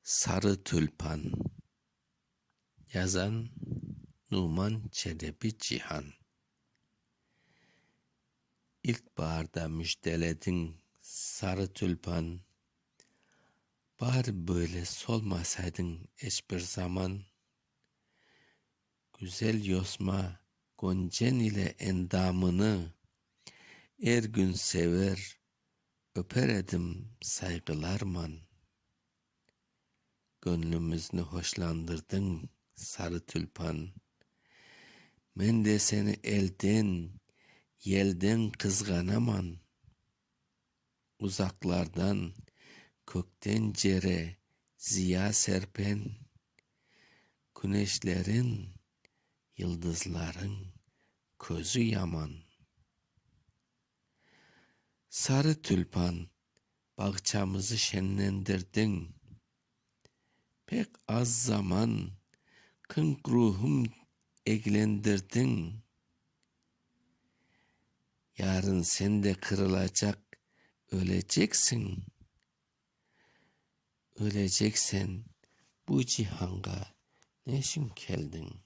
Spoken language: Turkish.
Sarı Tülpan. Yazan Numan Çelebi Cihan. İlkbaharda müjdeledin sarı tülpan. Bari böyle solmasaydın hiçbir zaman. Güzel yosma goncen ile endamını, her gün sever öper edim saygılarman. Gönlümüzünü hoşlandırdın sarı tülpan. Men de seni elden, yelden kızganaman. Uzaklardan, kökten cere ziya serpen, güneşlerin, yıldızların közü yaman. Sarı tülpan, bahçamızı şenlendirdin. Pek az zaman, kınk ruhum eglendirdin. Yarın sen de kırılacak, öleceksin. Öleceksen bu cihanga ne için geldin?